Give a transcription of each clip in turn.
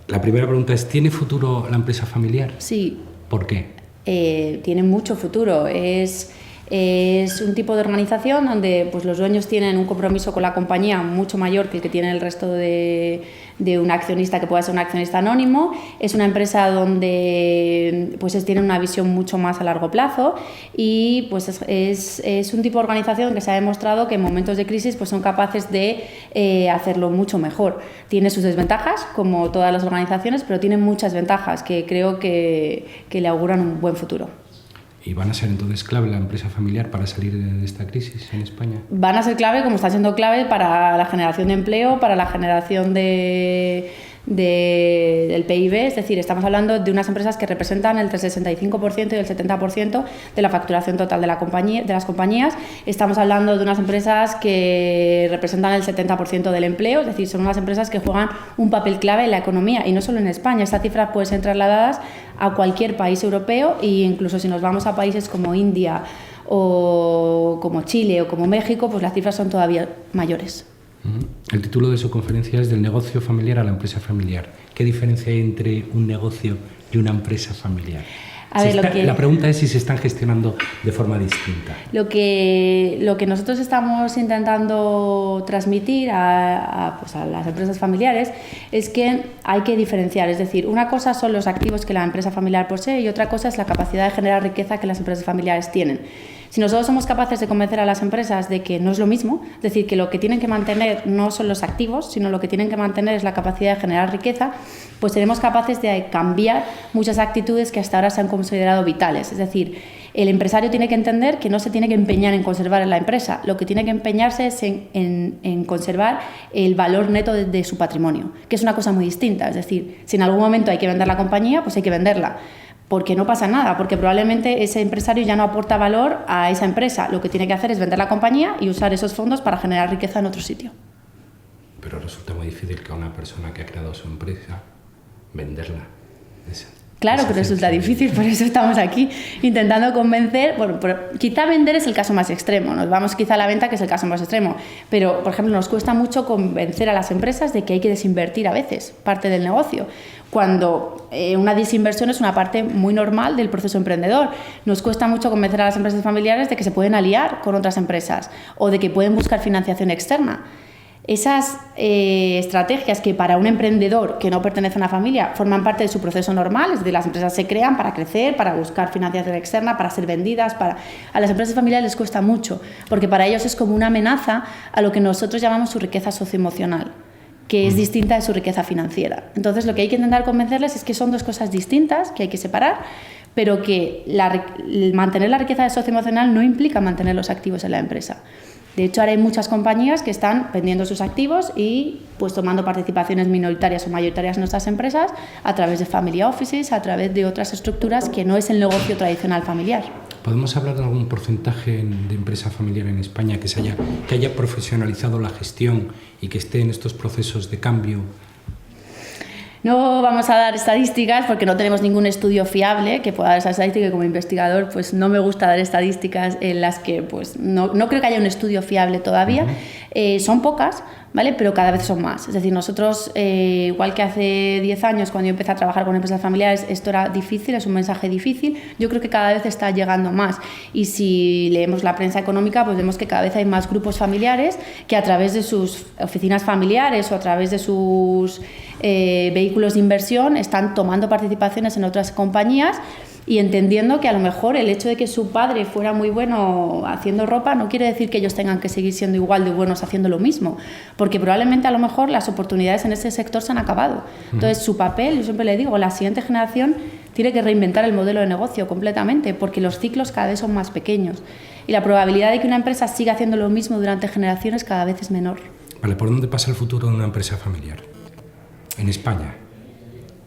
La primera pregunta es, ¿tiene futuro la empresa familiar? Sí. ¿Por qué? Tiene mucho futuro. Es un tipo de organización donde pues, los dueños tienen un compromiso con la compañía mucho mayor que el que tiene el resto de un accionista que pueda ser un accionista anónimo. Es una empresa donde pues, tiene una visión mucho más a largo plazo y pues, es un tipo de organización que se ha demostrado que en momentos de crisis pues, son capaces de hacerlo mucho mejor. Tiene sus desventajas, como todas las organizaciones, pero tiene muchas ventajas que creo que le auguran un buen futuro. ¿Y van a ser entonces clave la empresa familiar para salir de esta crisis en España? Van a ser clave, como está siendo clave, para la generación de empleo, para la generación del PIB, es decir, estamos hablando de unas empresas que representan entre el 65% y el 70% de la facturación total de las compañías. Estamos hablando de unas empresas que representan el 70% del empleo, es decir, son unas empresas que juegan un papel clave en la economía y no solo en España. Estas cifras pueden ser trasladadas a cualquier país europeo e incluso si nos vamos a países como India o como Chile o como México, pues las cifras son todavía mayores. El título de su conferencia es Del negocio familiar a la empresa familiar. ¿Qué diferencia hay entre un negocio y una empresa familiar? La pregunta es si se están gestionando de forma distinta. Lo que nosotros estamos intentando transmitir a las empresas familiares es que hay que diferenciar. Es decir, una cosa son los activos que la empresa familiar posee y otra cosa es la capacidad de generar riqueza que las empresas familiares tienen. Si nosotros somos capaces de convencer a las empresas de que no es lo mismo, es decir, que lo que tienen que mantener no son los activos, sino lo que tienen que mantener es la capacidad de generar riqueza, pues seremos capaces de cambiar muchas actitudes que hasta ahora se han considerado vitales. Es decir, el empresario tiene que entender que no se tiene que empeñar en conservar en la empresa, lo que tiene que empeñarse es en conservar el valor neto de su patrimonio, que es una cosa muy distinta. Es decir, si en algún momento hay que vender la compañía, pues hay que venderla. Porque no pasa nada, porque probablemente ese empresario ya no aporta valor a esa empresa. Lo que tiene que hacer es vender la compañía y usar esos fondos para generar riqueza en otro sitio. Pero resulta muy difícil que a una persona que ha creado su empresa venderla. Claro que resulta difícil, por eso estamos aquí intentando convencer. Bueno, quizá vender es el caso más extremo, nos vamos quizá a la venta, que es el caso más extremo, pero por ejemplo nos cuesta mucho convencer a las empresas de que hay que desinvertir a veces parte del negocio, cuando una desinversión es una parte muy normal del proceso emprendedor. Nos cuesta mucho convencer a las empresas familiares de que se pueden aliar con otras empresas o de que pueden buscar financiación externa. Esas estrategias que para un emprendedor que no pertenece a una familia forman parte de su proceso normal, es decir, las empresas se crean para crecer, para buscar financiación externa, para ser vendidas, a las empresas familiares les cuesta mucho, porque para ellos es como una amenaza a lo que nosotros llamamos su riqueza socioemocional, que es distinta de su riqueza financiera. Entonces lo que hay que intentar convencerles es que son dos cosas distintas, que hay que separar, pero que mantener la riqueza socioemocional no implica mantener los activos en la empresa. De hecho, ahora hay muchas compañías que están vendiendo sus activos y pues tomando participaciones minoritarias o mayoritarias en nuestras empresas a través de family offices, a través de otras estructuras que no es el negocio tradicional familiar. ¿Podemos hablar de algún porcentaje de empresa familiar en España que haya profesionalizado la gestión y que esté en estos procesos de cambio? No vamos a dar estadísticas porque no tenemos ningún estudio fiable que pueda dar esa estadística y como investigador pues no me gusta dar estadísticas en las que pues no creo que haya un estudio fiable todavía. Son pocas, ¿vale? Pero cada vez son más. Es decir, nosotros, igual que hace 10 años cuando yo empecé a trabajar con empresas familiares, esto era difícil, es un mensaje difícil. Yo creo que cada vez está llegando más. Y si leemos la prensa económica, pues vemos que cada vez hay más grupos familiares que a través de sus oficinas familiares o a través de sus vehículos de inversión están tomando participaciones en otras compañías y entendiendo que a lo mejor el hecho de que su padre fuera muy bueno haciendo ropa no quiere decir que ellos tengan que seguir siendo igual de buenos haciendo lo mismo, porque probablemente a lo mejor las oportunidades en ese sector se han acabado. Entonces su papel, yo siempre le digo, la siguiente generación tiene que reinventar el modelo de negocio completamente, porque los ciclos cada vez son más pequeños y la probabilidad de que una empresa siga haciendo lo mismo durante generaciones cada vez es menor. Vale, ¿por dónde pasa el futuro de una empresa familiar en España?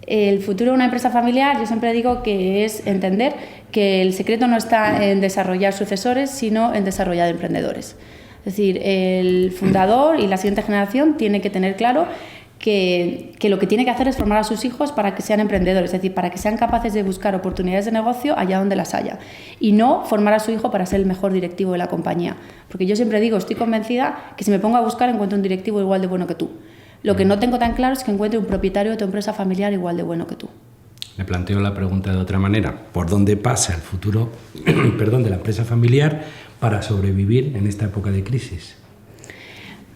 El futuro de una empresa familiar, yo siempre digo que es entender que el secreto no está en desarrollar sucesores, sino en desarrollar emprendedores. Es decir, el fundador y la siguiente generación tiene que tener claro que lo que tiene que hacer es formar a sus hijos para que sean emprendedores, es decir, para que sean capaces de buscar oportunidades de negocio allá donde las haya, y no formar a su hijo para ser el mejor directivo de la compañía. Porque yo siempre digo, estoy convencida que si me pongo a buscar encuentro un directivo igual de bueno que tú. Lo que no tengo tan claro es que encuentre un propietario de tu empresa familiar igual de bueno que tú. Le planteo la pregunta de otra manera. ¿Por dónde pasa el futuro de la empresa familiar para sobrevivir en esta época de crisis?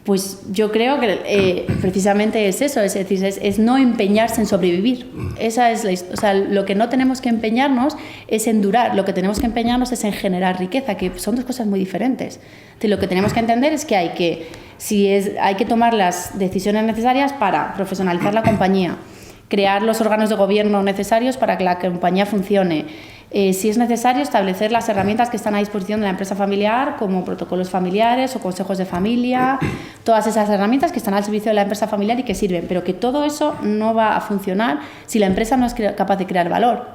Pues yo creo que precisamente es eso, es decir, es no empeñarse en sobrevivir. Esa es lo que no tenemos que empeñarnos es en durar, lo que tenemos que empeñarnos es en generar riqueza, que son dos cosas muy diferentes. Entonces, lo que tenemos que entender es que hay que tomar las decisiones necesarias para profesionalizar la compañía, crear los órganos de gobierno necesarios para que la compañía funcione. Si es necesario, establecer las herramientas que están a disposición de la empresa familiar, como protocolos familiares o consejos de familia, todas esas herramientas que están al servicio de la empresa familiar y que sirven, pero que todo eso no va a funcionar si la empresa no es capaz de crear valor.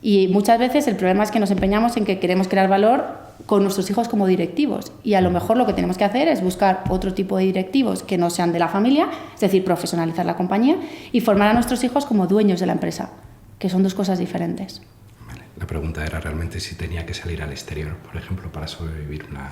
Y muchas veces el problema es que nos empeñamos en que queremos crear valor con nuestros hijos como directivos, y a lo mejor lo que tenemos que hacer es buscar otro tipo de directivos que no sean de la familia, es decir, profesionalizar la compañía y formar a nuestros hijos como dueños de la empresa, que son dos cosas diferentes. La pregunta era realmente si tenía que salir al exterior, por ejemplo, para sobrevivir una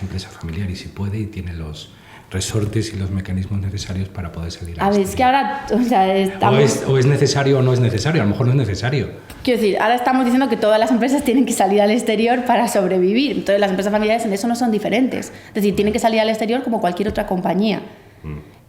empresa familiar, y si puede y tiene los resortes y los mecanismos necesarios para poder salir al exterior. Es que ahora, estamos... o es necesario o no es necesario, a lo mejor no es necesario. Quiero decir, ahora estamos diciendo que todas las empresas tienen que salir al exterior para sobrevivir. Entonces las empresas familiares en eso no son diferentes. Es decir, tienen que salir al exterior como cualquier otra compañía.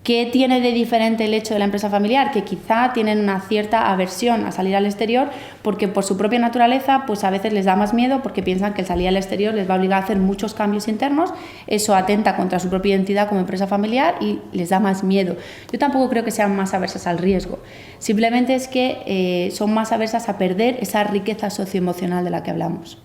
¿Qué tiene de diferente el hecho de la empresa familiar? Que quizá tienen una cierta aversión a salir al exterior porque por su propia naturaleza pues a veces les da más miedo, porque piensan que el salir al exterior les va a obligar a hacer muchos cambios internos, eso atenta contra su propia identidad como empresa familiar y les da más miedo. Yo tampoco creo que sean más aversas al riesgo, simplemente es que son más aversas a perder esa riqueza socioemocional de la que hablamos.